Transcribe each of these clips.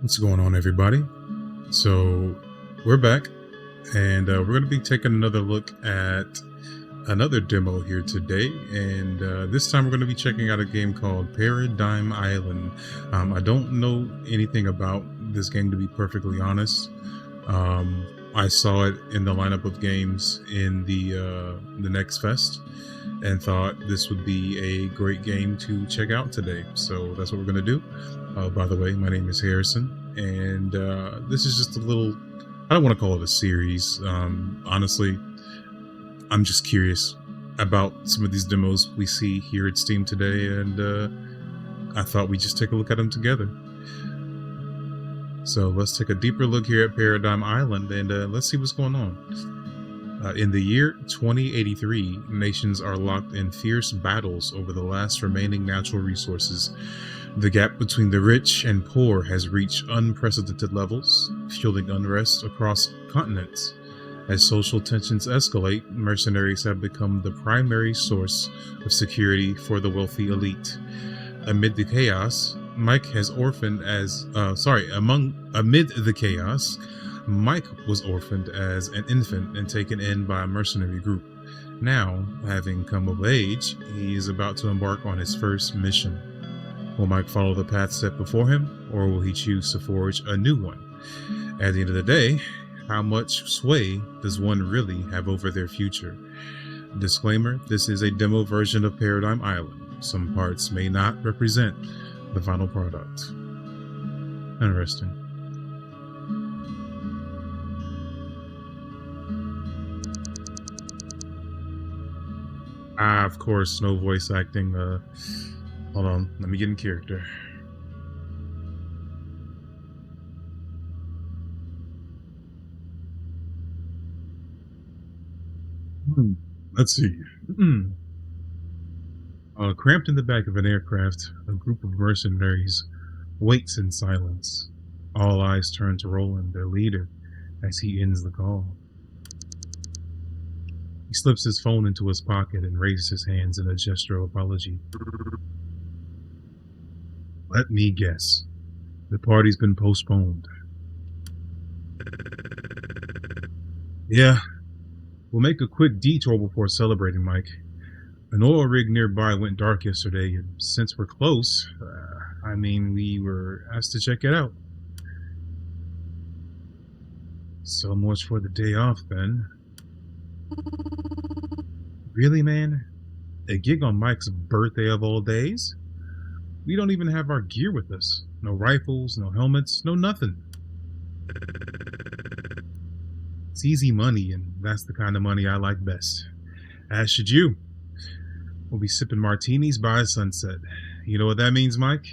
What's going on, everybody? So, we're back, and we're going to be taking another look at another demo here today. And this time, we're going to be checking out a game called Paradigm Island. I don't know anything about this game, to be perfectly honest. I saw it in the lineup of games in the Next Fest, and thought this would be a great game to check out today. So that's what we're going to do. By the way, my name is Harrison, and this is just a little, I don't want to call it a series. Honestly, I'm just curious about some of these demos we see here at Steam today, and I thought we'd just take a look at them together. So let's take a deeper look here at Paradigm Island, and let's see what's going on. In the year 2083, nations are locked in fierce battles over the last remaining natural resources. The gap between the rich and poor has reached unprecedented levels, fueling unrest across continents. As social tensions escalate, mercenaries have become the primary source of security for the wealthy elite. Amid the chaos, Mike has orphaned as amid the chaos, Mike was orphaned as an infant and taken in by a mercenary group. Now, having come of age, he is about to embark on his first mission. Will Mike follow the path set before him, or will he choose to forge a new one? At the end of the day, how much sway does one really have over their future? Disclaimer: this is a demo version of Paradigm Island. Some parts may not represent the final product. Interesting. Of course, no voice acting. Hold on, let me get in character. Let's see. Cramped in the back of an aircraft, a group of mercenaries waits in silence. All eyes turn to Roland, their leader, as he ends the call. He slips his phone into his pocket and raises his hands in a gesture of apology. Let me guess. The party's been postponed. Yeah, we'll make a quick detour before celebrating, Mike. An oil rig nearby went dark yesterday, and since we're close, we were asked to check it out. So much for the day off, then. Really, man? A gig on Mike's birthday of all days? We don't even have our gear with us. No rifles, no helmets, no nothing. It's easy money, and that's the kind of money I like best. As should you. We'll be sipping martinis by sunset. You know what that means, Mike?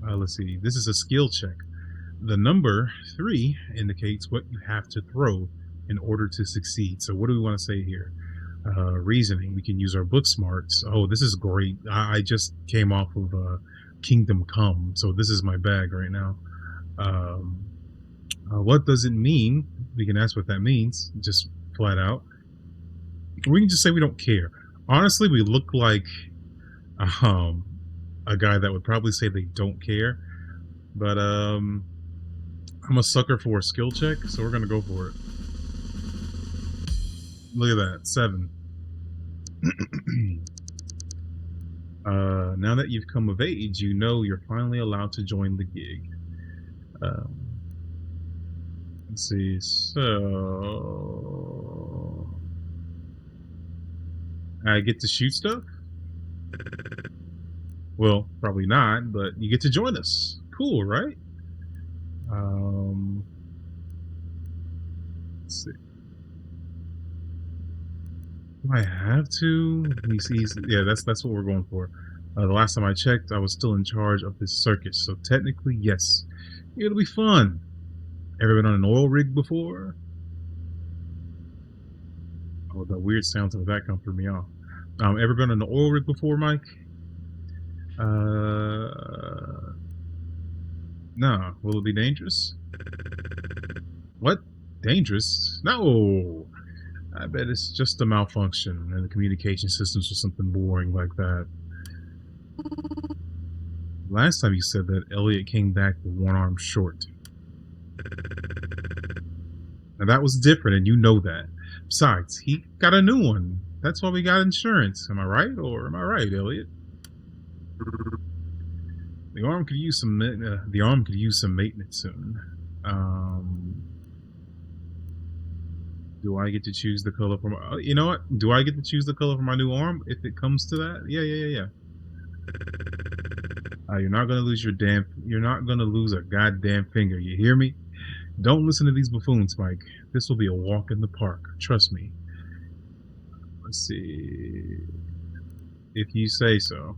Let's see. This is a skill check. The number 3 indicates what you have to throw in order to succeed. So what do we want to say here? Reasoning. We can use our book smarts. Oh, this is great. I just came off of Kingdom Come, so this is my bag right now. What does it mean? We can ask what that means, just flat out. We can just say we don't care. Honestly, we look like a guy that would probably say they don't care, but I'm a sucker for a skill check, so we're gonna go for it. Look at that, 7. Now that you've come of age, you know you're finally allowed to join the gig. Let's see, so I get to shoot stuff? Well, probably not, but you get to join us. Cool, right? Let's see. Do I have to? Yeah, that's what we're going for. The last time I checked, I was still in charge of this circus, so technically, yes, it'll be fun. Ever been on an oil rig before? Oh, the weird sounds of that come through me off. Ever been on an oil rig before, Mike? No. Will it be dangerous? What? Dangerous? No. I bet it's just a malfunction in the communication systems or something boring like that. Last time you said that, Elliot came back with one arm short. Now that was different, and you know that. Besides, he got a new one. That's why we got insurance. Am I right, or am I right, Elliot? The arm could use some. The arm could use some maintenance soon. Do I get to choose the color for my? You know what? Do I get to choose the color for my new arm if it comes to that? Yeah. You're not gonna lose your damn. You're not gonna lose a goddamn finger. You hear me? Don't listen to these buffoons, Mike. This will be a walk in the park. Trust me. Let's see. If you say so.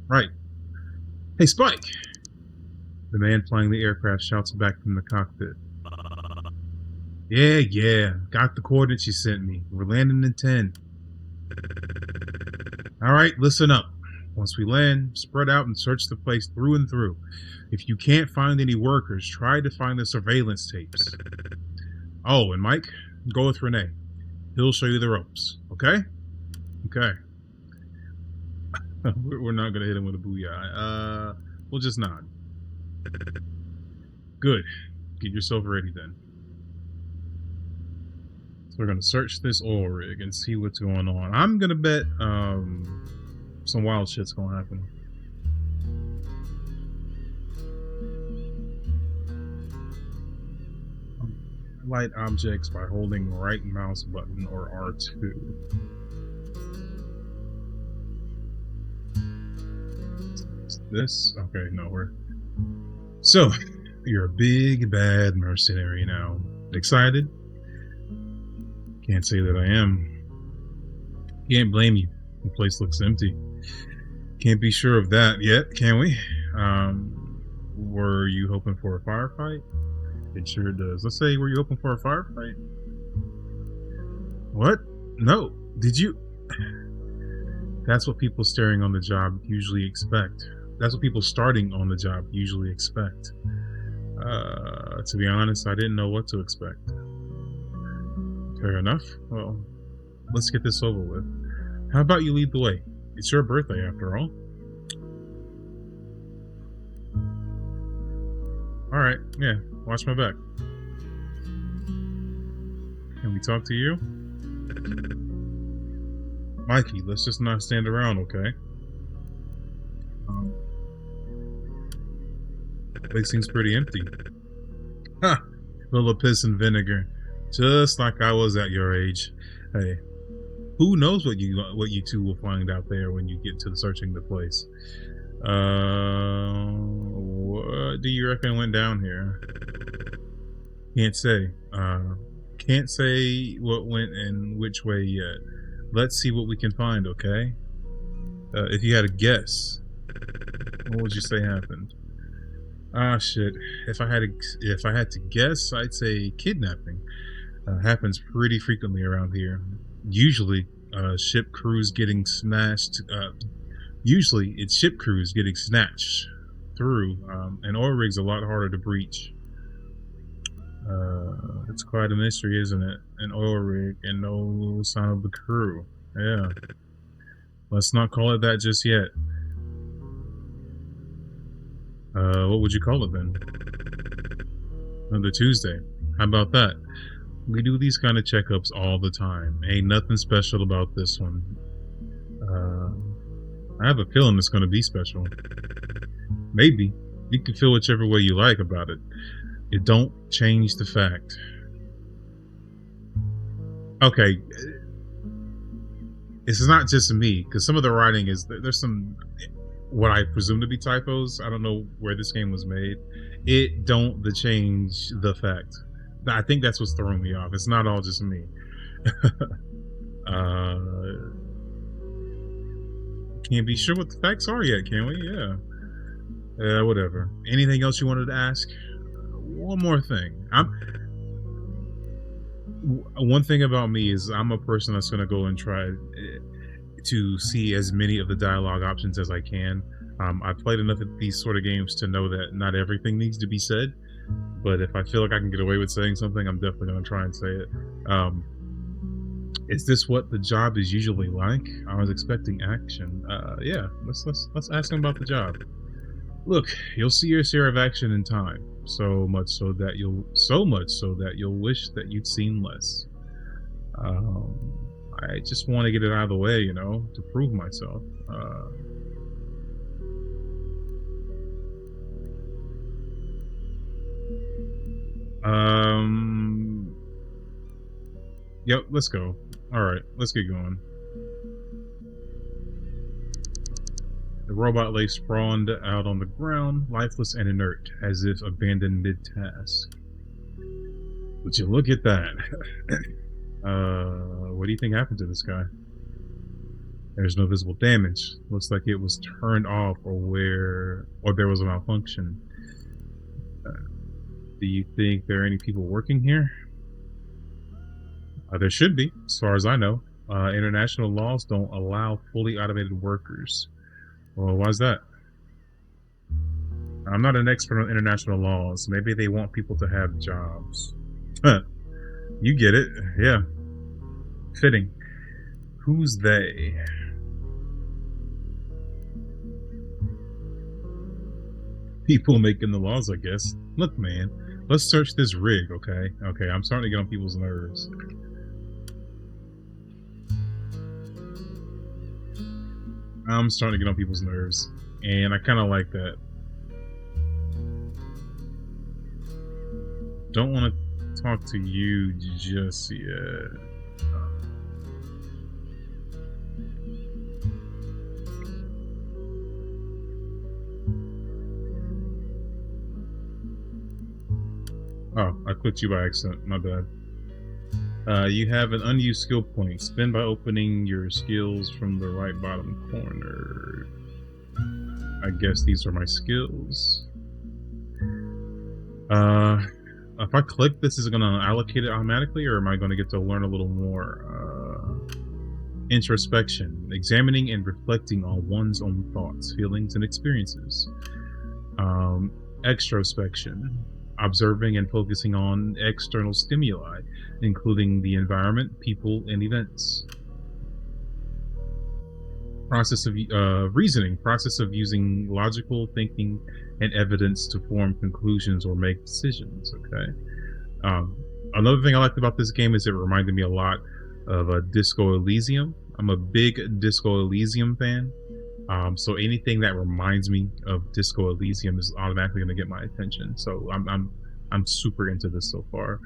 Right. Hey, Spike! The man flying the aircraft shouts back from the cockpit. Yeah. Got the coordinates you sent me. We're landing in 10. Alright, listen up. Once we land, spread out and search the place through and through. If you can't find any workers, try to find the surveillance tapes. Oh, and Mike, go with Renee. He'll show you the ropes, okay? Okay. We're not gonna hit him with a booyah. We'll just nod. Good. Get yourself ready then. So we're gonna search this oil rig and see what's going on. I'm gonna bet some wild shit's gonna happen. Light objects by holding right mouse button or R2. This? Okay, no, So, you're a big bad mercenary now. Excited? Can't say that I am. Can't blame you. The place looks empty. Can't be sure of that yet, can we? Were you hoping for a firefight? It sure does. Let's say, were you hoping for a firefight? What? No. Did you? That's what people staring on the job usually expect. That's what people starting on the job usually expect. To be honest, I didn't know what to expect. Fair enough. Well, let's get this over with. How about you lead the way? It's your birthday after all. Alright, yeah, watch my back. Can we talk to you? Mikey, let's just not stand around, okay? The place seems pretty empty. Ha! Full of piss and vinegar. Just like I was at your age. Hey, who knows what you two will find out there when you get to searching the place. What do you reckon went down here? Can't say. Can't say what went and which way yet. Let's see what we can find, okay? If you had a guess, what would you say happened? Ah, shit. If I had to guess, I'd say kidnapping. Happens pretty frequently around here. Usually, ship crews getting smashed. Usually, it's ship crews getting snatched through, and oil rigs a lot harder to breach. It's quite a mystery, isn't it? An oil rig and no sign of the crew. Yeah. Let's not call it that just yet. What would you call it then? Another Tuesday. How about that? We do these kind of checkups all the time. Ain't nothing special about this one. I have a feeling it's gonna be special. Maybe. You can feel whichever way you like about it. It don't change the fact. Okay. It's not just me, because some of the writing is there's some what I presume to be typos. I don't know where this game was made. It don't change the fact. I think that's what's throwing me off. It's not all just me. Can't be sure what the facts are yet, can we? Yeah. Whatever. Anything else you wanted to ask? One more thing. One thing about me is I'm a person that's going to go and try to see as many of the dialogue options as I can. I've played enough of these sort of games to know that not everything needs to be said, but if I feel like I can get away with saying something, I'm definitely going to try and say it. Is this what the job is usually like? I was expecting action. Yeah, let's ask him about the job. Look, you'll see your share of action in time. So much so that you'll wish that you'd seen less. Um, I just want to get it out of the way, to prove myself. Um, yep, let's go. All right, let's get going. The robot lay sprawled out on the ground, lifeless and inert, as if abandoned mid-task. Would you look at that? What do you think happened to this guy? There's no visible damage. Looks like it was turned off or there was a malfunction. Do you think there are any people working here? There should be, as far as I know. International laws don't allow fully automated workers. Well, why's that? I'm not an expert on international laws. Maybe they want people to have jobs. You get it. Yeah. Fitting. Who's they? People making the laws, I guess. Look, man, let's search this rig, okay? Okay, I'm starting to get on people's nerves. I'm starting to get on people's nerves, and I kind of like that. Don't want to talk to you just yet. Oh, I clicked you by accident. My bad. You have an unused skill point. Spin by opening your skills from the right bottom corner. I guess these are my skills. If I click this, is it going to allocate it automatically, or am I going to get to learn a little more? Introspection, examining and reflecting on one's own thoughts, feelings, and experiences. Extrospection, observing and focusing on external stimuli, including the environment, people, and events. Process of reasoning, process of using logical thinking and evidence to form conclusions or make decisions. Okay. Another thing I liked about this game is it reminded me a lot of Disco Elysium. I'm a big Disco Elysium fan. So anything that reminds me of Disco Elysium is automatically going to get my attention. So I'm super into this so far.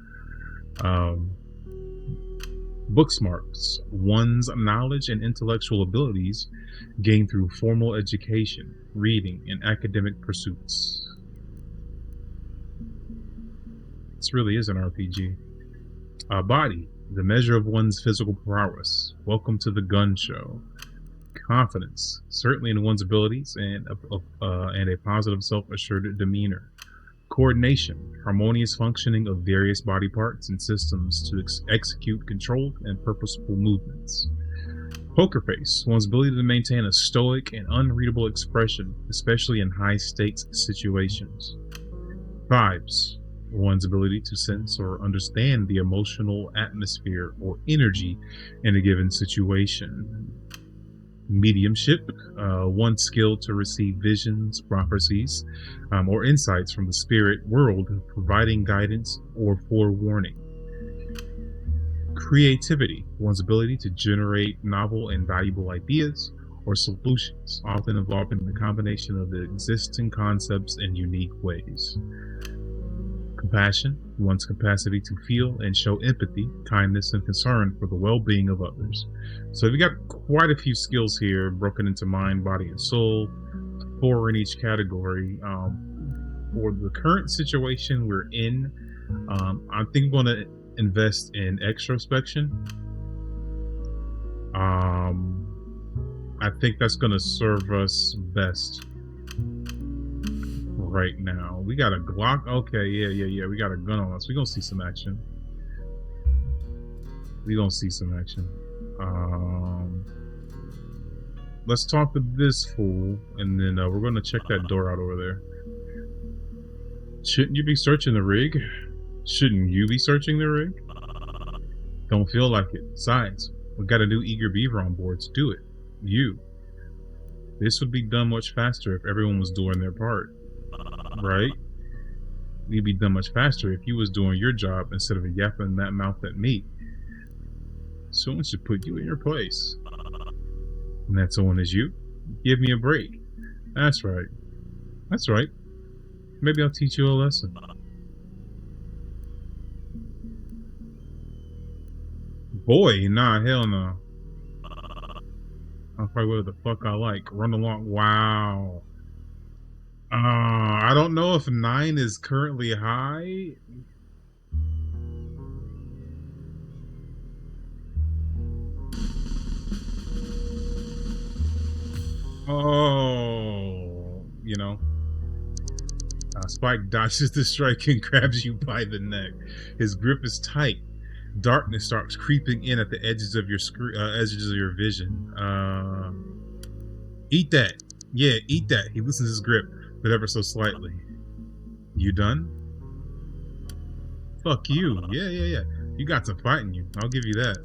Book smarts, one's knowledge and intellectual abilities gained through formal education, reading, and academic pursuits. This really is an RPG. Body, the measure of one's physical prowess. Welcome to the gun show. Confidence, certainly in one's abilities and a positive self-assured demeanor. Coordination, harmonious functioning of various body parts and systems to execute controlled and purposeful movements. Poker face, one's ability to maintain a stoic and unreadable expression, especially in high-stakes situations. Vibes, one's ability to sense or understand the emotional atmosphere or energy in a given situation. Mediumship, one skill to receive visions, prophecies, or insights from the spirit world, providing guidance or forewarning. Creativity, one's ability to generate novel and valuable ideas or solutions, often involving the combination of the existing concepts in unique ways. Compassion, one's capacity to feel and show empathy, kindness, and concern for the well-being of others. So we got quite a few skills here broken into mind, body, and soul, 4 in each category. For the current situation we're in, I think I'm going to invest in extrospection. I think that's going to serve us best right now. We got a Glock. Okay, yeah. We got a gun on us. We're gonna see some action. Let's talk to this fool, and then we're gonna check that door out over there. Shouldn't you be searching the rig? Shouldn't you be searching the rig? Don't feel like it. Besides, we got a new Eager Beaver on board to do it. You. This would be done much faster if everyone was doing their part, right? It'd be done much faster if you was doing your job instead of yapping that mouth at me. Someone should put you in your place. And that someone is you? Give me a break. That's right. That's right. Maybe I'll teach you a lesson. Boy, nah, hell no. I'll probably whatever the fuck I like. Run along. Wow. I don't know if 9 is currently high. Oh, Spike dodges the strike and grabs you by the neck. His grip is tight. Darkness starts creeping in at the edges of your edges of your vision. Eat that. Yeah, eat that. He loosens his grip, but ever so slightly. You done? Fuck you. Yeah. You got some fight in you. I'll give you that.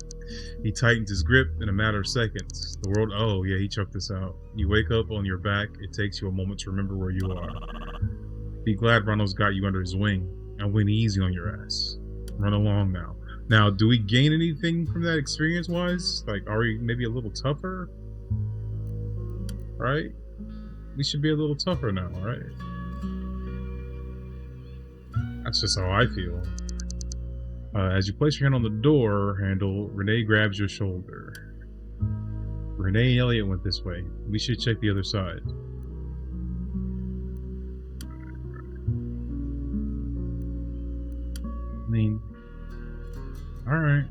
He tightens his grip in a matter of seconds. The world. Oh, yeah, he choked this out. You wake up on your back. It takes you a moment to remember where you are. Be glad Ronald's got you under his wing. And went easy on your ass. Run along now. Now, do we gain anything from that experience-wise? Like, are we maybe a little tougher? Right? We should be a little tougher now, right? That's just how I feel. As you place your hand on the door handle, Renee grabs your shoulder. Renee Elliott went this way. We should check the other side. I mean, all right.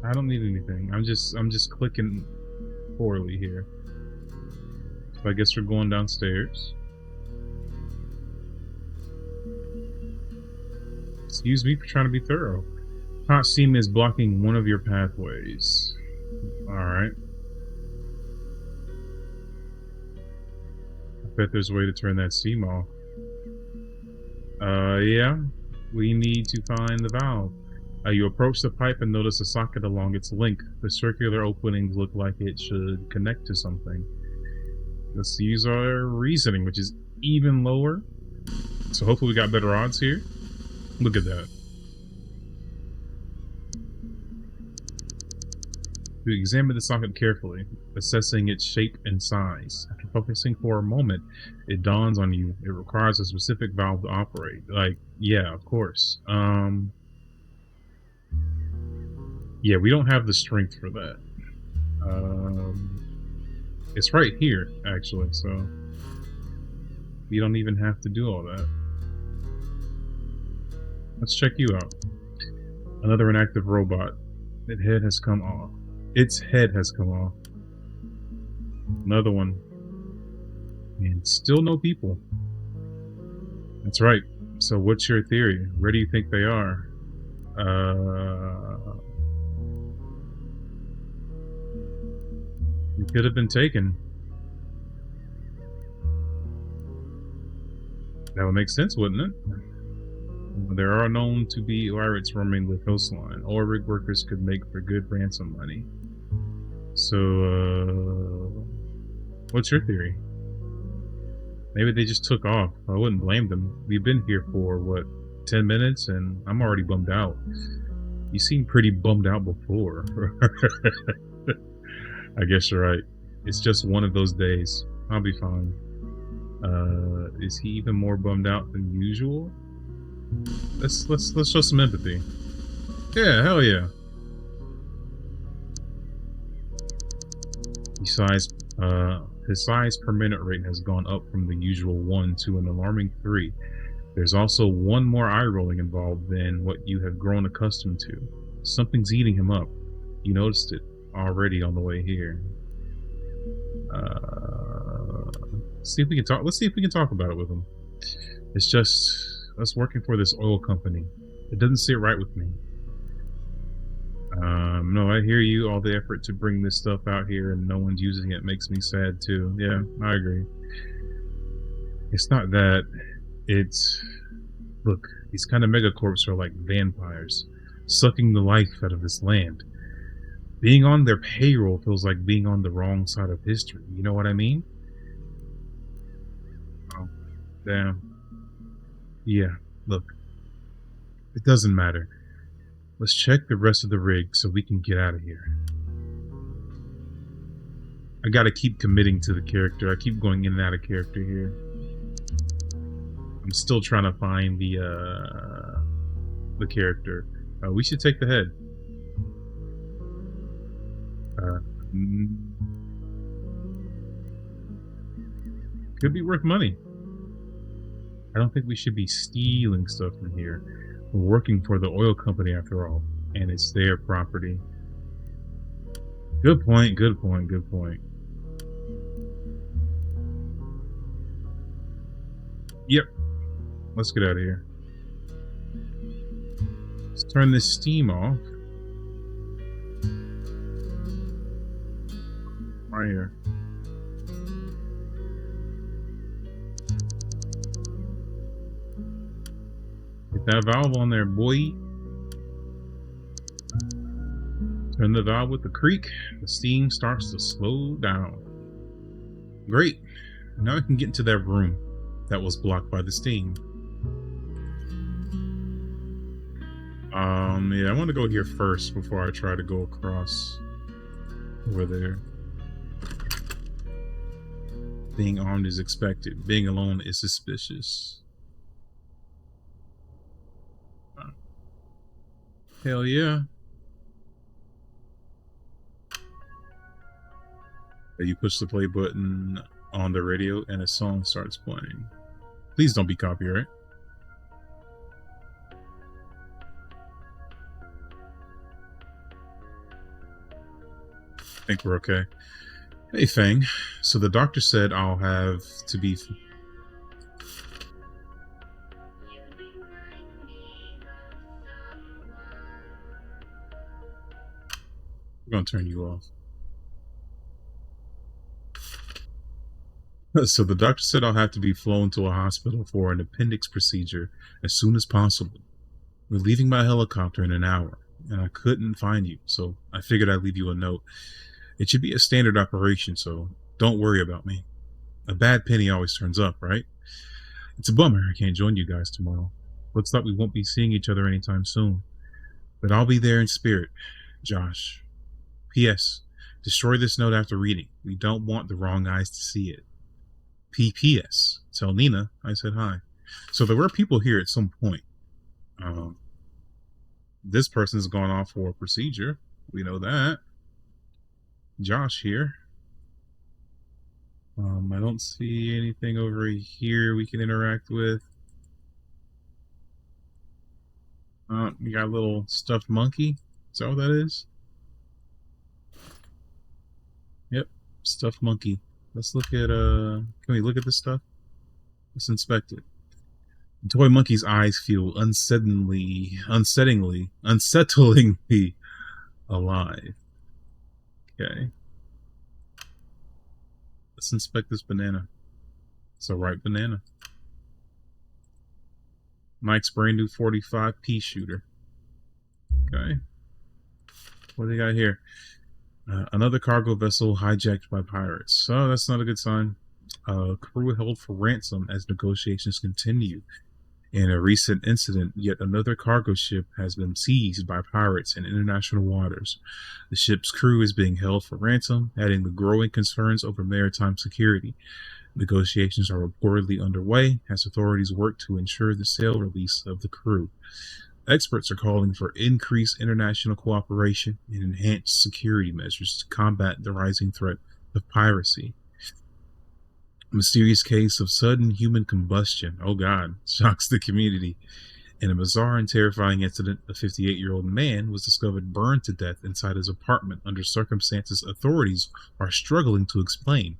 I don't need anything. I'm just clicking poorly here. So I guess we're going downstairs. Excuse me for trying to be thorough. Hot steam is blocking one of your pathways. Alright. I bet there's a way to turn that steam off. Yeah. We need to find the valve. You approach the pipe and notice a socket along its length. The circular openings look like it should connect to something. Let's use our reasoning, which is even lower. So hopefully we got better odds here. Look at that. You examine the socket carefully, assessing its shape and size. After focusing for a moment, it dawns on you it requires a specific valve to operate. Like, yeah, of course. Yeah, we don't have the strength for that. It's right here, actually, so we don't even have to do all that. Let's check you out. Another inactive robot. Its head has come off. Another one. And still no people. That's right. So what's your theory? Where do you think they are? You could have been taken. That would make sense, wouldn't it? There are known to be pirates roaming the coastline, or rig workers could make for good ransom money. So, what's your theory? Maybe they just took off. I wouldn't blame them. We've been here for, 10 minutes, and I'm already bummed out. You seemed pretty bummed out before. I guess you're right. It's just one of those days. I'll be fine. Is he even more bummed out than usual? Let's show some empathy. Yeah, hell yeah. His size per minute rate has gone up from the usual 1 to an alarming 3. There's also one more eye rolling involved than what you have grown accustomed to. Something's eating him up. You noticed it already on the way here. Let's see if we can talk. Let's see if we can talk about it with him. It's just us working for this oil company. It doesn't sit right with me. No, I hear you. All the effort to bring this stuff out here and no one's using it makes me sad too. Yeah, I agree. It's not that. It's... Look, these kind of megacorps are like vampires. sucking the life out of this land. Being on their payroll feels like being on the wrong side of history. You know what I mean? Oh, damn. Yeah, look, it doesn't matter. Let's check the rest of the rig so we can get out of here. I gotta keep committing to the character. I keep going in and out of character here. I'm still trying to find the character. We should take the head. Mm, could be worth money. I don't think we should be stealing stuff from here. We're working for the oil company after all, and it's their property. Good point, good point, good point. Yep, let's get out of here. Let's turn this steam off. Right here. Get that valve on there, boy. Turn the valve with the creak. The steam starts to slow down. Great. Now we can get into that room that was blocked by the steam. Yeah, I want to go here first before I try to go across over there. Being armed is expected. Being alone is suspicious. Hell yeah. You push the play button on the radio and a song starts playing. Please don't be copyright. I think we're okay. Hey, Fang. So the doctor said I'll have to be... I'm gonna turn you off. So the doctor said I'll have to be flown to a hospital for an appendix procedure as soon as possible. We're leaving by helicopter in an hour, and I couldn't find you, so I figured I'd leave you a note. It should be a standard operation, so don't worry about me. A bad penny always turns up, right? It's a bummer I can't join you guys tomorrow. Looks like we won't be seeing each other anytime soon. But I'll be there in spirit. Josh. P.S. Destroy this note after reading. We don't want the wrong eyes to see it. P.P.S. Tell Nina I said hi. So there were people here at some point. This person's gone off for a procedure. We know that. Josh here. I don't see anything over here we can interact with. We got a little stuffed monkey. Is that what that is? Yep, stuffed monkey. Let's look at can we look at this stuff? Let's inspect it. The toy monkey's eyes feel unsettlingly alive. Okay. Let's inspect this banana. It's a ripe banana. Mike's brand new 45 pea shooter. Okay. What do they got here? Another cargo vessel hijacked by pirates. Oh, that's not a good sign. Crew held for ransom as negotiations continue. In a recent incident, yet another cargo ship has been seized by pirates in international waters. The ship's crew is being held for ransom, adding the growing concerns over maritime security. Negotiations are reportedly underway as authorities work to ensure the sail release of the crew. Experts are calling for increased international cooperation and enhanced security measures to combat the rising threat of piracy. A mysterious case of sudden human combustion, oh God, shocks the community. In a bizarre and terrifying incident, a 58-year-old man was discovered burned to death inside his apartment under circumstances authorities are struggling to explain.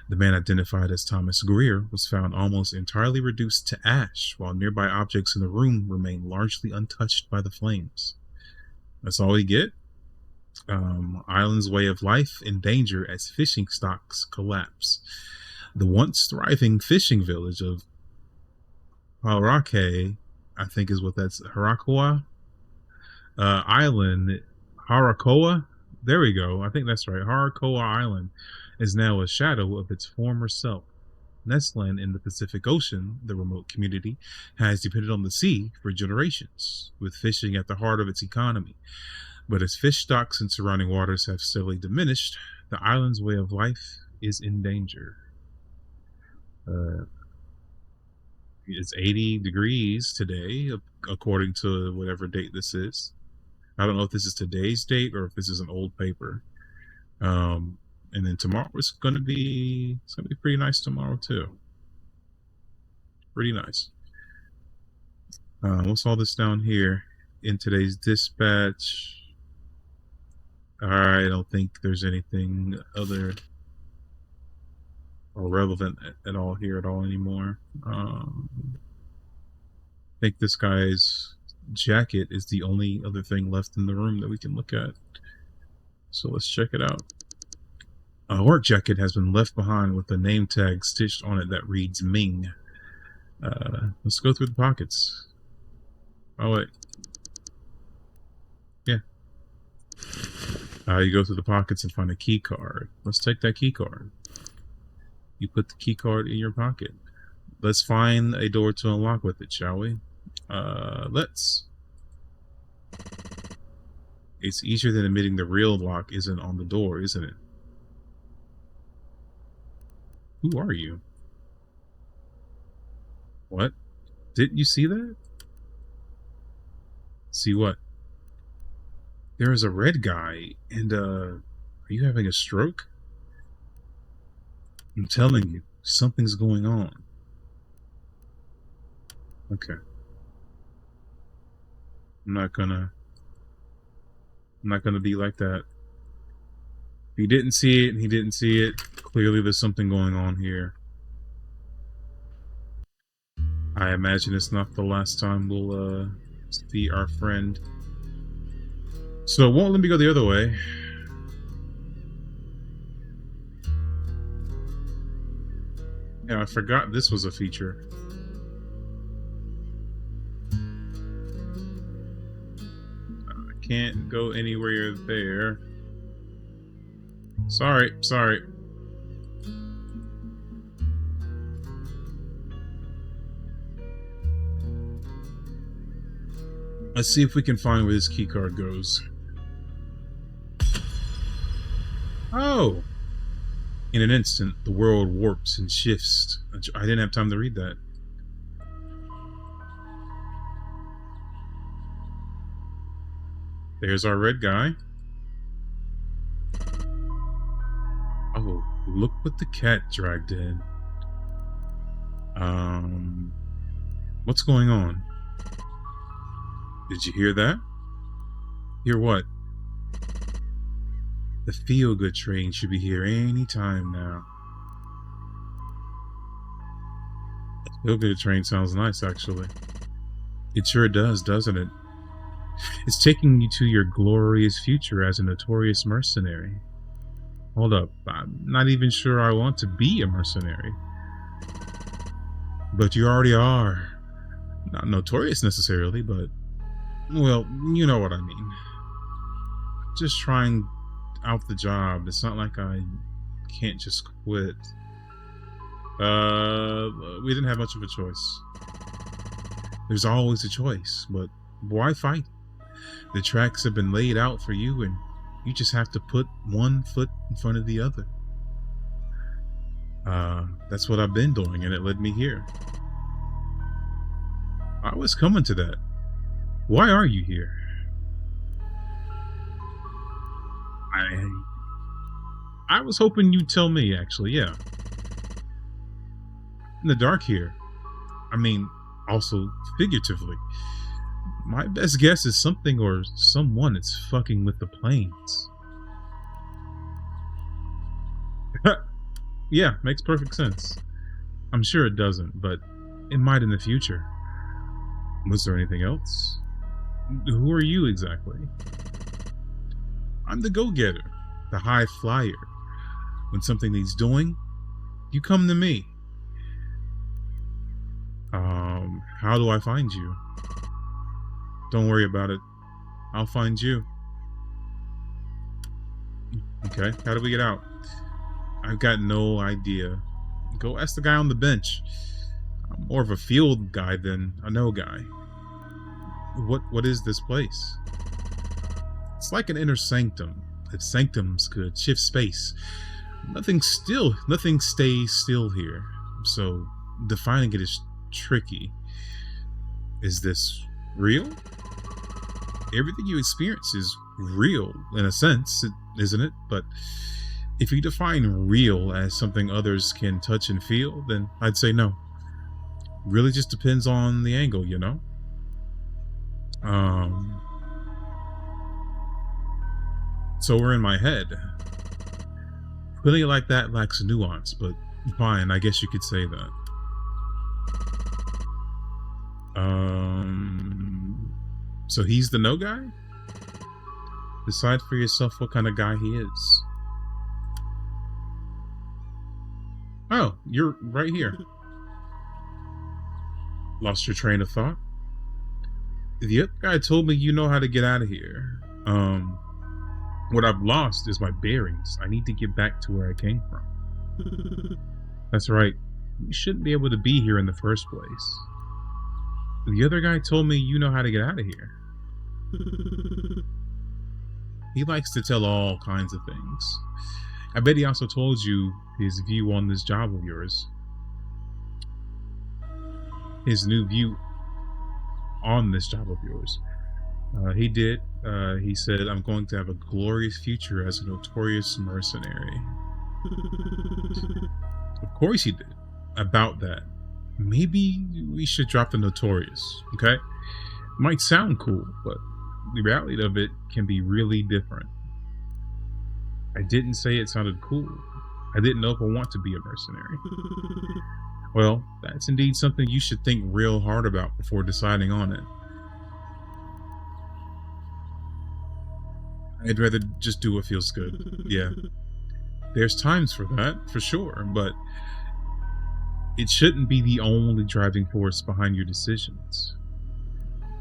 The man, identified as Thomas Greer, was found almost entirely reduced to ash, while nearby objects in the room remained largely untouched by the flames. That's all we get? Island's way of life in danger as fishing stocks collapse. The once thriving fishing village of Hauraki, I think is what that's, Harakua, Island, Harakoa. There we go. I think that's right. Harakoa Island is now a shadow of its former self. Nestland in the Pacific Ocean, the remote community has depended on the sea for generations, with fishing at the heart of its economy. But as fish stocks and surrounding waters have steadily diminished, the island's way of life is in danger. Uh, it's 80 degrees today, according to whatever date this is. I don't know if this is today's date or if this is an old paper. And then tomorrow it's gonna be pretty nice tomorrow too. Pretty nice. What's all this down here in today's dispatch? All right, I don't think there's anything other or relevant at all here at all anymore. I think this guy's jacket is the only other thing left in the room that we can look at. So let's check it out. A work jacket has been left behind with a name tag stitched on it that reads Ming. Let's go through the pockets. Oh wait. Yeah. You go through the pockets and find a key card. Let's take that key card. You put the key card in your pocket. Let's find a door to unlock with it, shall we? Let's. It's easier than admitting the real lock isn't on the door, isn't it? Who are you? What? Didn't you see that? See what? There is a red guy, and are you having a stroke? I'm telling you, something's going on. Okay. I'm not gonna be like that. If he didn't see it and he didn't see it, clearly there's something going on here. I imagine it's not the last time we'll see our friend. So it won't let me go the other way. Yeah, I forgot this was a feature. I can't go anywhere there. Sorry. Let's see if we can find where this keycard goes. Oh! In an instant, the world warps and shifts. I didn't have time to read that. There's our red guy. Oh, look what the cat dragged in. What's going on? Did you hear that? Hear what? The feel-good train should be here any time now. Feel-good train sounds nice, actually. It sure does, doesn't it? It's taking you to your glorious future as a notorious mercenary. Hold up, I'm not even sure I want to be a mercenary. But you already are. Not notorious necessarily, but... well, you know what I mean. Just trying out the job. It's not like I can't just quit. We didn't have much of a choice. There's always a choice, but why fight? The tracks have been laid out for you, and you just have to put one foot in front of the other. That's what I've been doing, and it led me here. I was coming to that. Why are you here? I was hoping you'd tell me, actually, yeah. In the dark here. I mean, also figuratively. My best guess is something or someone is fucking with the planes. Yeah, makes perfect sense. I'm sure it doesn't, but it might in the future. Was there anything else? Who are you exactly? I'm the go-getter, the high flyer. When something needs doing, you come to me. How do I find you? Don't worry about it. I'll find you. Okay, how do we get out? I've got no idea. Go ask the guy on the bench. I'm more of a field guy than a no guy. What is this place? It's like an inner sanctum. If sanctums could shift space, nothing stays still here. So defining it is tricky. Is this real? Everything you experience is real in a sense, isn't it? But if you define real as something others can touch and feel, then I'd say no. Really just depends on the angle, you know? Um, so we're in my head. Feeling it like that lacks nuance, but fine, I guess you could say that. So he's the no guy? Decide for yourself what kind of guy he is. Oh, you're right here. Lost your train of thought? The other guy told me you know how to get out of here. What I've lost is my bearings. I need to get back to where I came from. That's right. You shouldn't be able to be here in the first place. The other guy told me you know how to get out of here. He likes to tell all kinds of things. I bet he also told you his view on this job of yours. His new view on this job of yours. He did. He said, I'm going to have a glorious future as a notorious mercenary. Of course he did. About that. Maybe we should drop the notorious, okay? Might sound cool, but the reality of it can be really different. I didn't say it sounded cool. I didn't know if I want to be a mercenary. Well, that's indeed something you should think real hard about before deciding on it. I'd rather just do what feels good. Yeah. There's times for that, for sure, but it shouldn't be the only driving force behind your decisions.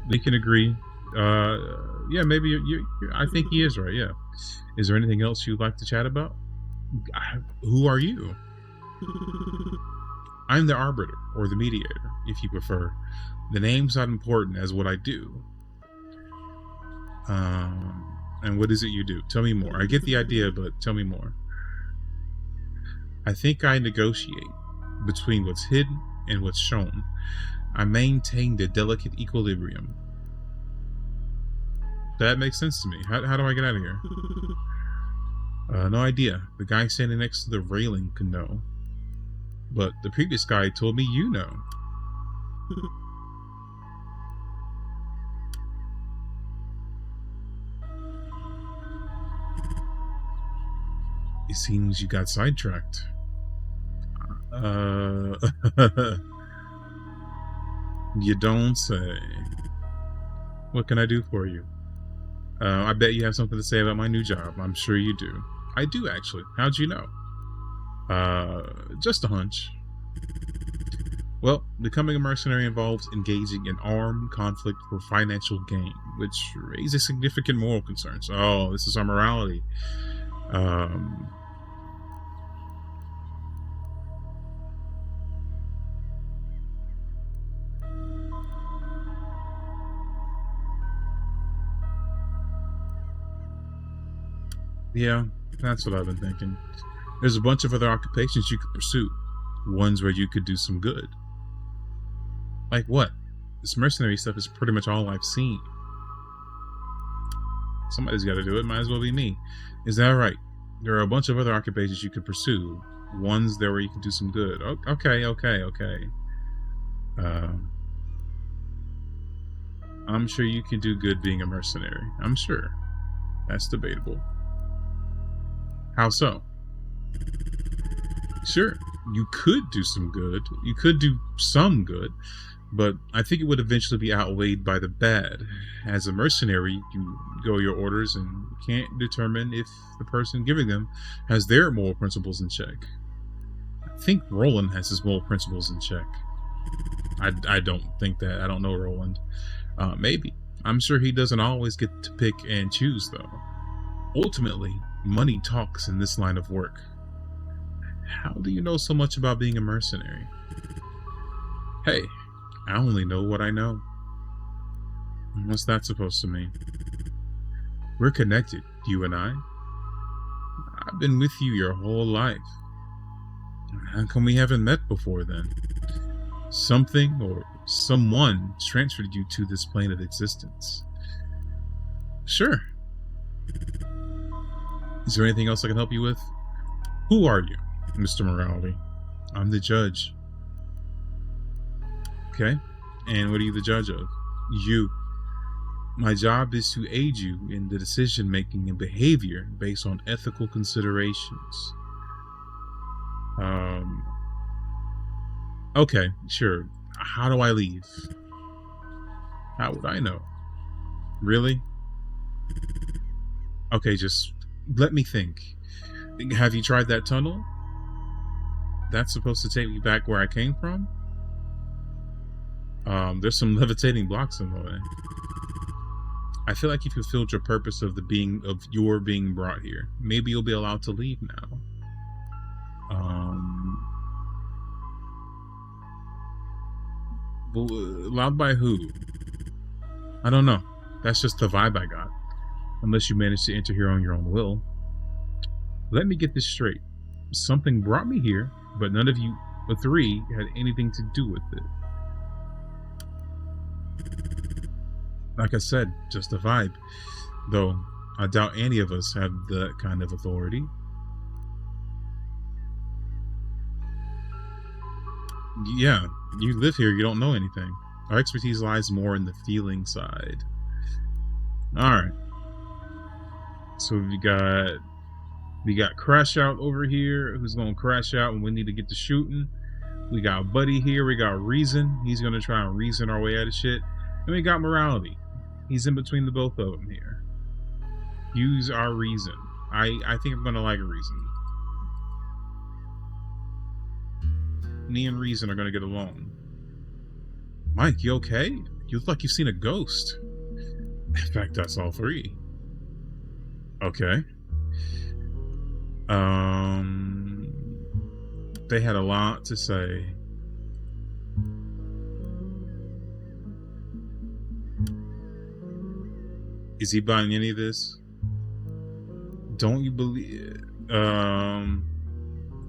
We can agree. Yeah, maybe I think he is right. Yeah. Is there anything else you'd like to chat about? Who are you? I'm the arbiter, or the mediator, if you prefer. The name's not important as what I do. And what is it you do? Tell me more. I get the idea, but tell me more. I think I negotiate between what's hidden and what's shown. I maintain the delicate equilibrium. That makes sense to me. How do I get out of here? No idea. The guy standing next to the railing can know. But the previous guy told me you know. It seems you got sidetracked. You don't say. What can I do for you? I bet you have something to say about my new job. I'm sure you do. I do, actually. How'd you know? Just a hunch. Well, becoming a mercenary involves engaging in armed conflict for financial gain, which raises significant moral concerns. Oh, this is our morality. Yeah, that's what I've been thinking. There's a bunch of other occupations you could pursue, ones where you could do some good. Like what? This mercenary stuff is pretty much all I've seen. Somebody's got to do it. Might as well be me. Is that right? There are a bunch of other occupations you could pursue, ones there where you can do some good. Okay. Uh, I'm sure you can do good being a mercenary. I'm sure. That's debatable. How so? Sure, you could do some good. You could do some good, but I think it would eventually be outweighed by the bad. As a mercenary, you go your orders and can't determine if the person giving them has their moral principles in check. I think Roland has his moral principles in check. I don't think that. I don't know Roland. Maybe. I'm sure he doesn't always get to pick and choose, though. Ultimately, money talks in this line of work. How do you know so much about being a mercenary? Hey, I only know what I know. What's that supposed to mean? We're connected, you and I. I've been with you your whole life. How come we haven't met before then? Something or someone transferred you to this plane of existence. Sure. Is there anything else I can help you with? Who are you, Mr. Morality? I'm the judge. Okay. And what are you the judge of? You. My job is to aid you in the decision making and behavior based on ethical considerations. Um. Okay, sure. How do I leave? How would I know? Really? Okay, just let me think. Have you tried that tunnel? That's supposed to take me back where I came from? There's some levitating blocks in the way. I feel like you fulfilled your purpose of your being brought here. Maybe you'll be allowed to leave now. Um, allowed by who? I don't know. That's just the vibe I got. Unless you managed to enter here on your own will. Let me get this straight. Something brought me here, but none of you, the three, had anything to do with it. Like I said, just a vibe. Though I doubt any of us have that kind of authority. Yeah, you live here, you don't know anything. Our expertise lies more in the feeling side. Alright. So we got Crash Out over here, who's gonna crash out when we need to get to shooting. We got Buddy here, we got Reason. He's gonna try and reason our way out of shit. And we got Morality. He's in between the both of them here. Use our reason. I think I'm gonna like Reason. Me and Reason are gonna get along. Mike, you okay? You look like you've seen a ghost. In fact, that's all three. Okay. They had a lot to say. Is he buying any of this? Don't you believe? Don't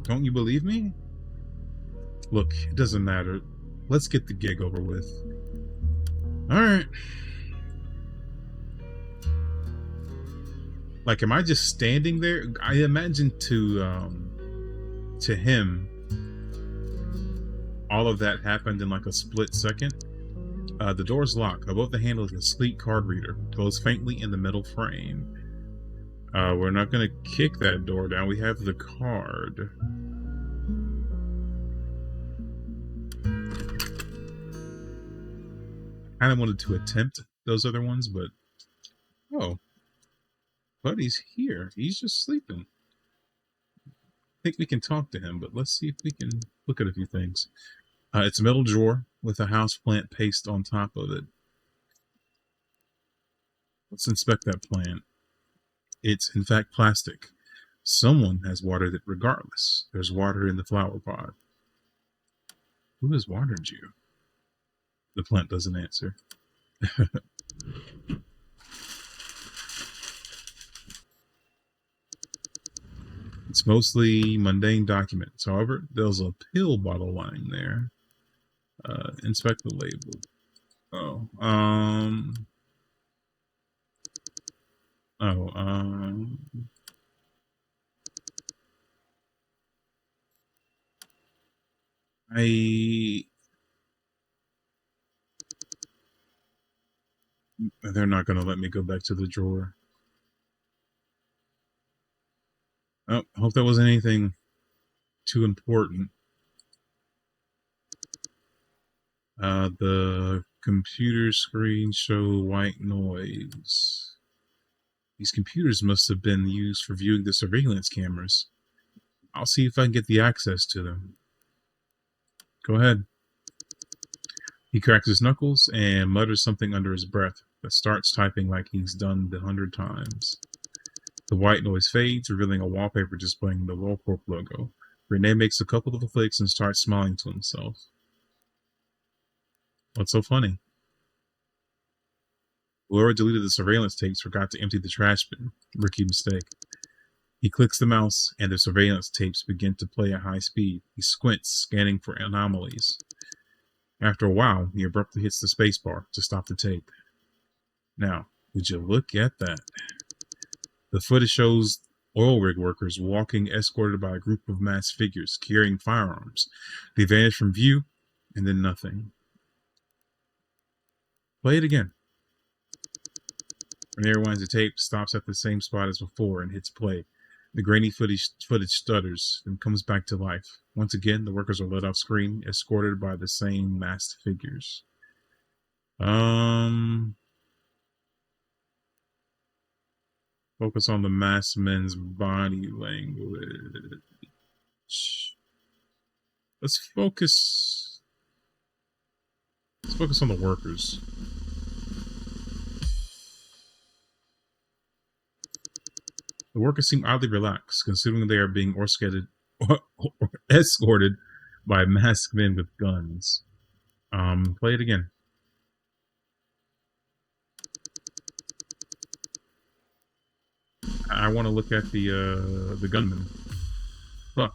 you believe me? Look, it doesn't matter. Let's get the gig over with. All right. Like, am I just standing there? I imagine to him, all of that happened in like a split second. The door's locked. Above the handle is a sleek card reader, glows faintly in the metal frame. We're not gonna kick that door down. We have the card. I kind of wanted to attempt those other ones, but oh, Buddy's here. He's just sleeping. I think we can talk to him, but let's see if we can look at a few things. It's a metal drawer with a houseplant paste on top of it. Let's inspect that plant. It's in fact plastic. Someone has watered it regardless. There's water in the flower pot. Who has watered you? The plant doesn't answer. It's mostly mundane documents. However, there's a pill bottle lying there. Inspect the label. Oh, they're not going to let me go back to the drawer. Oh, I hope that wasn't anything too important. The computer screen show white noise. These computers must have been used for viewing the surveillance cameras. I'll see if I can get the access to them. Go ahead. He cracks his knuckles and mutters something under his breath. that starts typing like he's done 100 times. The white noise fades, revealing a wallpaper displaying the Volcorp logo. Rene makes a couple of clicks and starts smiling to himself. What's so funny? Whoever deleted the surveillance tapes forgot to empty the trash bin. Rookie mistake. He clicks the mouse, and the surveillance tapes begin to play at high speed. He squints, scanning for anomalies. After a while, he abruptly hits the spacebar to stop the tape. Now, would you look at that? The footage shows oil rig workers walking, escorted by a group of masked figures carrying firearms. They vanish from view, and then nothing. Play it again. Rene rewinds the tape, stops at the same spot as before, and hits play. The grainy footage stutters, then comes back to life. Once again, the workers are led off screen, escorted by the same masked figures. Focus on the masked men's body language. Let's focus on the workers. The workers seem oddly relaxed, considering they are being escorted by masked men with guns. Play it again. I want to look at the gunman. Fuck.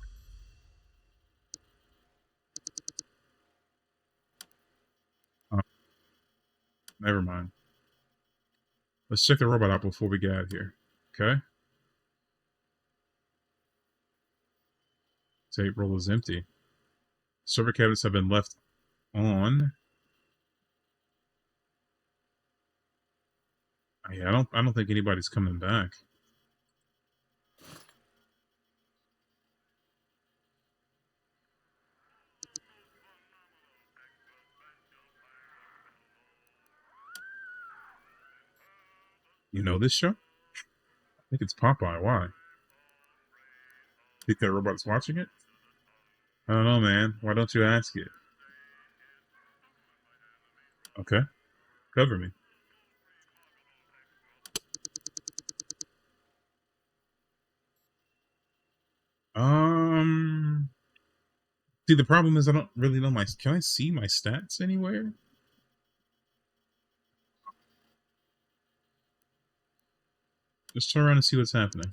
Never mind. Let's check the robot out before we get out of here. Okay. Tape roll is empty. Server cabinets have been left on. Yeah, I don't think anybody's coming back. You know this show? I think it's Popeye. Why? Think that robot's watching it? I don't know, man. Why don't you ask it? Okay. Cover me. See, the problem is I don't really know my. Can I see my stats anywhere? Just turn around and see what's happening.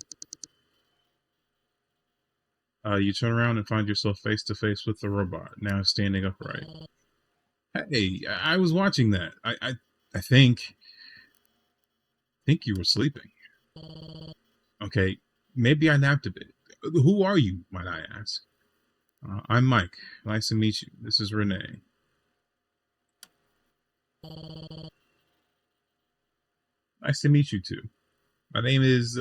You turn around and find yourself face to face with the robot, now standing upright. Hey, I was watching that. I think you were sleeping. Okay, maybe I napped a bit. Who are you, might I ask? I'm Mike. Nice to meet you. This is Rene. Nice to meet you too. My name is.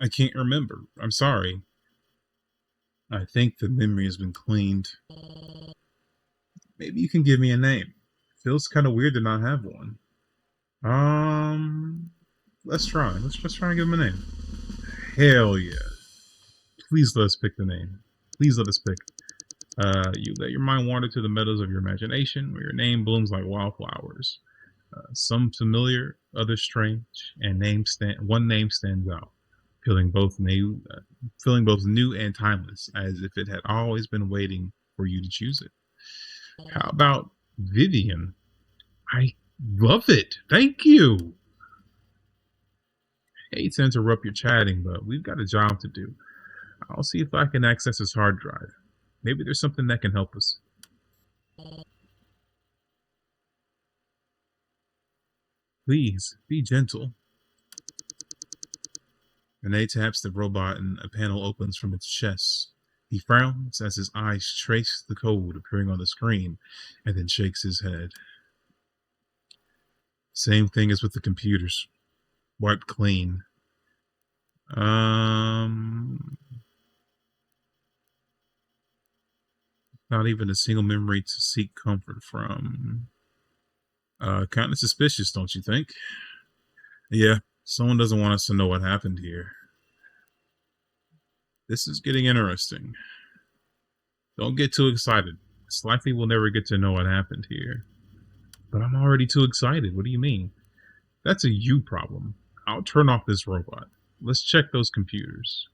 I can't remember. I'm sorry. I think the memory has been cleaned. Maybe you can give me a name. Feels kind of weird to not have one. Let's try. Let's just try and give him a name. Hell yeah. Please let us pick the name. Please let us pick. You let your mind wander to the meadows of your imagination, where your name blooms like wildflowers. Some familiar, others strange, and one name stands out, feeling both new, and timeless, as if it had always been waiting for you to choose it. How about Vivian? I love it. Thank you. Hate to interrupt your chatting, but we've got a job to do. I'll see if I can access his hard drive. Maybe there's something that can help us. Please, be gentle. Rene taps the robot and a panel opens from its chest. He frowns as his eyes trace the code appearing on the screen and then shakes his head. Same thing as with the computers. Wiped clean. Not even a single memory to seek comfort from. Kind of suspicious, don't you think? Yeah, someone doesn't want us to know what happened here. This is getting interesting. Don't get too excited. It's likely we'll never get to know what happened here. But I'm already too excited. What do you mean? That's a you problem. I'll turn off this robot. Let's check those computers.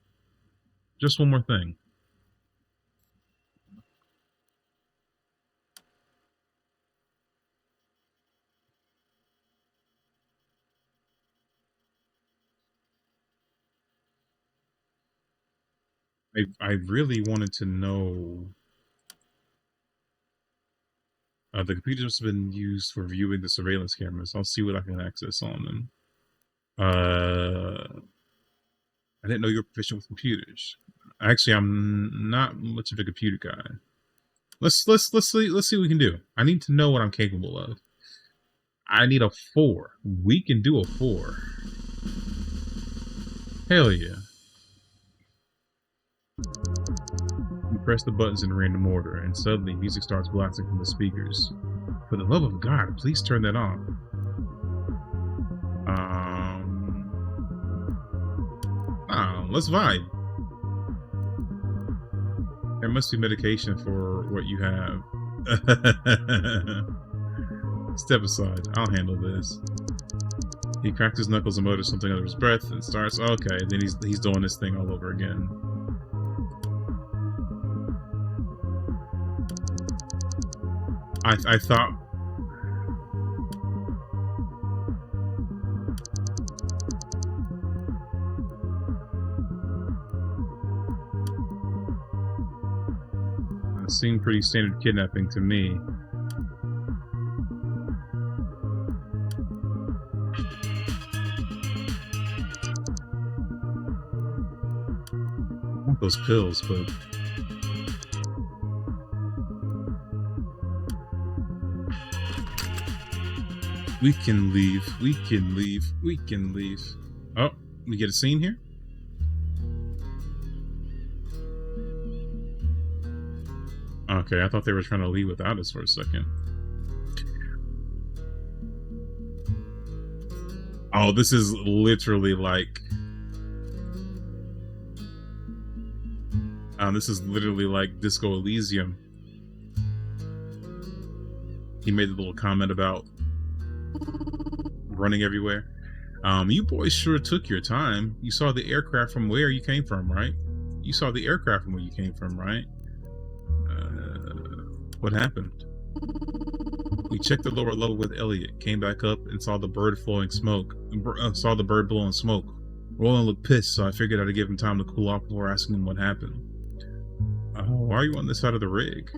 Just one more thing. I really wanted to know. The computers must have been used for viewing the surveillance cameras. I'll see what I can access on them. I didn't know you were proficient with computers. Actually, I'm not much of a computer guy. Let's see what we can do. I need to know what I'm capable of. I need a 4. We can do a 4. Hell yeah. You press the buttons in random order, and suddenly music starts blasting from the speakers. For the love of God, please turn that off. Let's vibe. There must be medication for what you have. Step aside. I'll handle this. He cracked his knuckles and mutters something under his breath and starts. Okay, then he's doing this thing all over again. I thought. It seemed pretty standard kidnapping to me. I want those pills, but we can leave. We can leave. We can leave. Oh, we get a scene here? Okay, I thought they were trying to leave without us for a second. Oh, this is literally like... this is literally like Disco Elysium. He made a little comment about running everywhere. You boys sure took your time. You saw the aircraft from where you came from, right? You saw the aircraft from where you came from, right? What happened? We checked the lower level with Elliot, came back up and saw the bird blowing smoke. Roland looked pissed, so I figured I'd give him time to cool off before asking him what happened. Why are you on this side of the rig?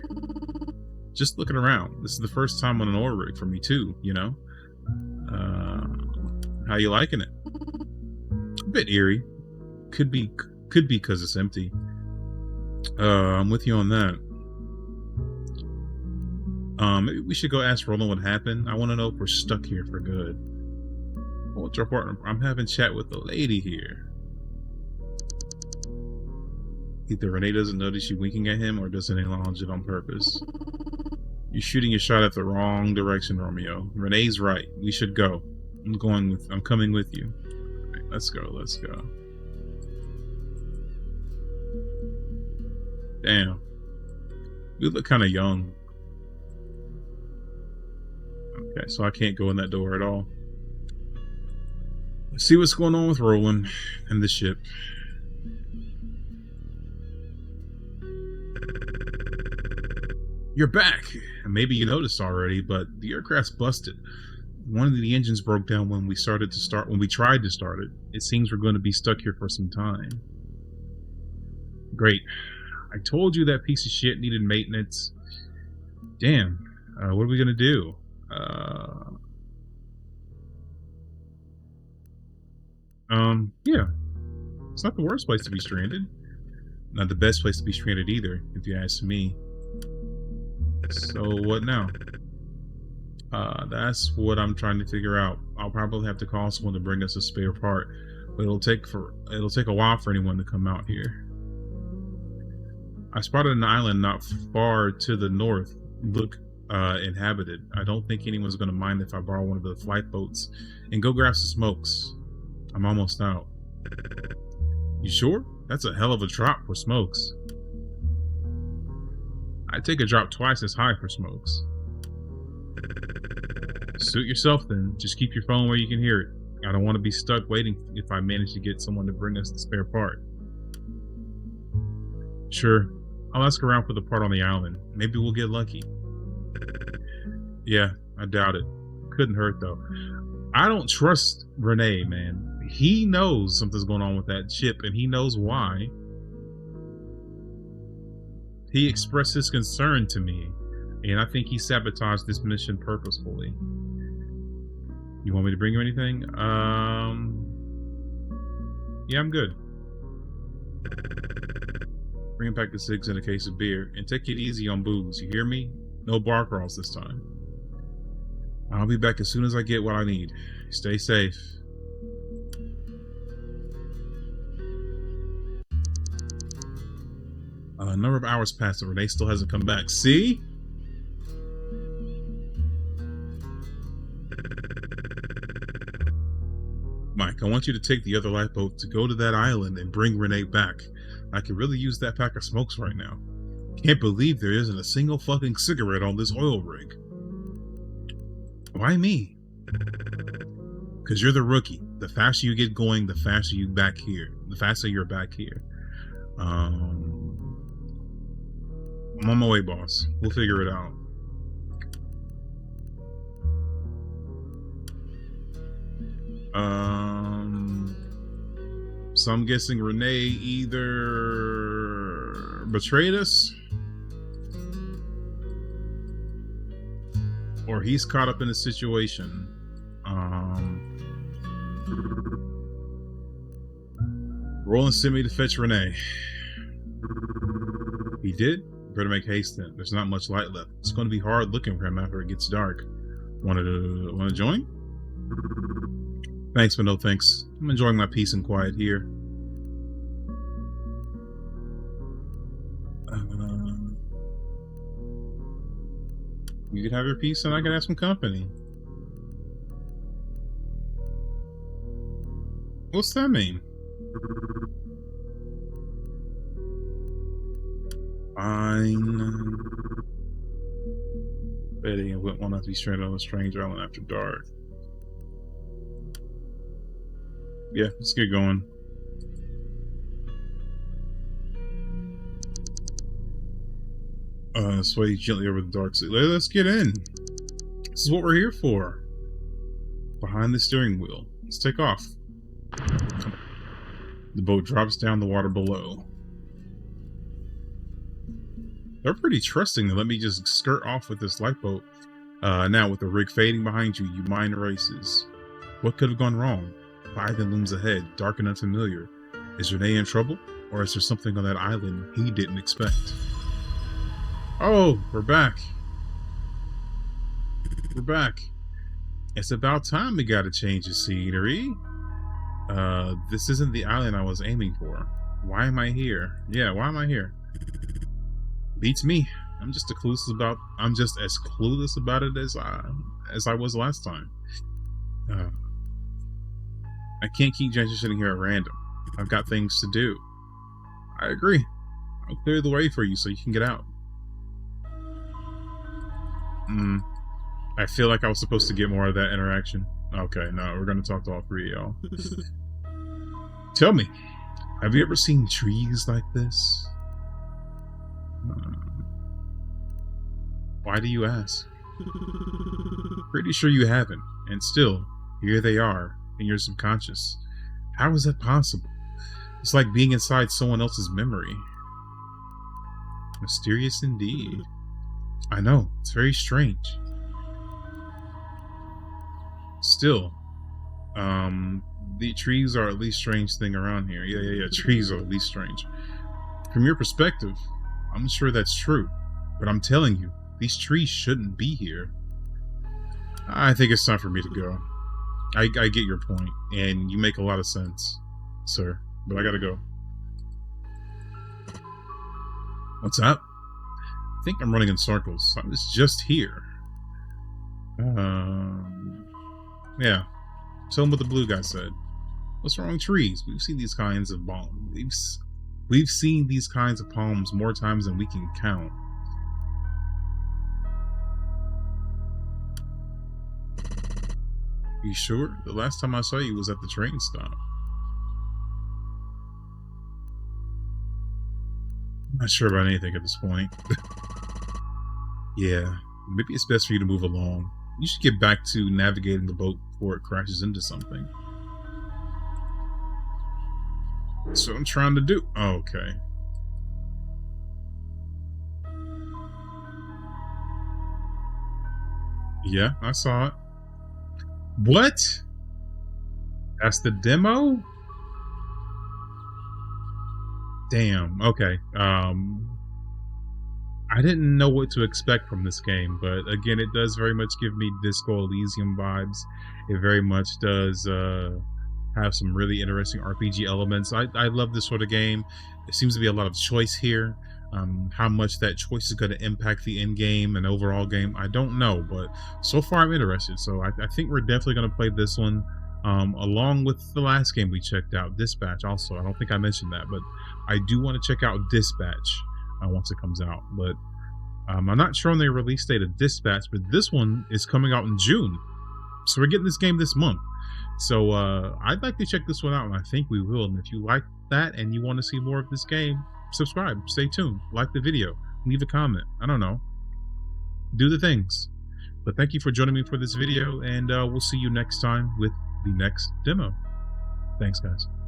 Just looking around. This is the first time on an oil rig for me too, you know? How you liking it? A bit eerie. Could be because it's empty. I'm with you on that. Maybe we should go ask Roland what happened. I want to know if we're stuck here for good. What's your partner? I'm having chat with the lady here. Either Renee doesn't notice you winking at him or doesn't acknowledge it on purpose. You're shooting your shot at the wrong direction, Romeo. Renee's right. We should go. I'm coming with you. Right, let's go. Damn. We look kind of young. Okay, so I can't go in that door at all. Let's see what's going on with Roland and the ship. You're back! Maybe you noticed already, but the aircraft's busted. One of the engines broke down when we tried to start it. It seems we're going to be stuck here for some time. Great. I told you that piece of shit needed maintenance. Damn. What are we going to do? Yeah. It's not the worst place to be stranded. Not the best place to be stranded either, if you ask me. So what now? That's what I'm trying to figure out. I'll probably have to call someone to bring us a spare part, but it'll take a while for anyone to come out here. I spotted an island not far to the north. Look inhabited. I don't think anyone's going to mind if I borrow one of the flight boats and go grab some smokes. I'm almost out. You sure? That's a hell of a drop for smokes. I'd take a drop twice as high for smokes. Suit yourself then. Just keep your phone where you can hear it. I don't want to be stuck waiting if I manage to get someone to bring us the spare part. Sure. I'll ask around for the part on the island. Maybe we'll get lucky. Yeah, I doubt it. Couldn't hurt though. I don't trust Renee, man. He knows something's going on with that ship, and he knows why. He expressed his concern to me, and I think he sabotaged this mission purposefully. You want me to bring you anything? Yeah, I'm good. Bring back the cigs and a case of beer, and take it easy on booze, you hear me? No bar crawls this time. I'll be back as soon as I get what I need. Stay safe. A number of hours passed and Renee still hasn't come back. See? Mike, I want you to take the other lifeboat to go to that island and bring Renee back. I could really use that pack of smokes right now. Can't believe there isn't a single fucking cigarette on this oil rig. Why me? Because you're the rookie. The faster you get going, the faster you're back here. I'm on my way, boss. We'll figure it out. So I'm guessing Renee either betrayed us, or he's caught up in a situation. Roland sent me to fetch Renee. He did? Better make haste then. There's not much light left. It's going to be hard looking for him after it gets dark. Want to join? Thanks, but no thanks. I'm enjoying my peace and quiet here. You can have your peace and I can have some company. What's that mean? Fine. Betty and wouldn't want to be stranded on a strange island after dark. Yeah, let's get going. Sway gently over the dark sea. Let's get in. This is what we're here for. Behind the steering wheel. Let's take off. The boat drops down the water below. They're pretty trusting to let me just skirt off with this lifeboat. Now, with the rig fading behind you, your mind races. What could have gone wrong? Leviathan looms ahead, dark and unfamiliar. Is Renee in trouble? Or is there something on that island he didn't expect? Oh, we're back. We're back. It's about time we got to change the scenery. This isn't the island I was aiming for. Why am I here? Yeah, why am I here? Beats me. I'm just as clueless about it as I was last time. I can't keep transitioning here at random. I've got things to do. I agree. I'll clear the way for you so you can get out. I feel like I was supposed to get more of that interaction. Okay, no, we're gonna talk to all three of y'all. Tell me, have you ever seen trees like this? Why do you ask? Pretty sure you haven't, and still, here they are, in your subconscious. How is that possible? It's like being inside someone else's memory. Mysterious indeed. I know, it's very strange. Still, the trees are at least strange thing around here. Yeah, trees are at least strange. From your perspective, I'm sure that's true, but I'm telling you, these trees shouldn't be here. I think it's time for me to go. I get your point, and you make a lot of sense, sir, but I gotta go. What's up? I think I'm running in circles. I was just here. Yeah. Tell him what the blue guy said. What's wrong with trees? We've seen these kinds of palms. We've seen these kinds of palms more times than we can count. You sure? The last time I saw you was at the train stop. I'm not sure about anything at this point. Yeah, maybe it's best for you to move along. You should get back to navigating the boat before it crashes into something. That's what I'm trying to do. Okay. Yeah, I saw it. What? That's the demo? Damn. Okay. I didn't know what to expect from this game, but again, it does very much give me Disco Elysium vibes. It very much does have some really interesting RPG elements. I love this sort of game. There seems to be a lot of choice here. How much that choice is going to impact the end game and overall game, I don't know, but so far I'm interested. So I think we're definitely going to play this one along with the last game we checked out, Dispatch. Also, I don't think I mentioned that, but I do want to check out Dispatch once it comes out. But I'm not sure on the release date of Dispatch, but this one is coming out in June. So we're getting this game this month. So I'd like to check this one out, and I think we will. And if you like that and you want to see more of this game, subscribe, stay tuned, like the video, leave a comment. I don't know, do the things. But thank you for joining me for this video, and we'll see you next time with the next demo. Thanks, guys.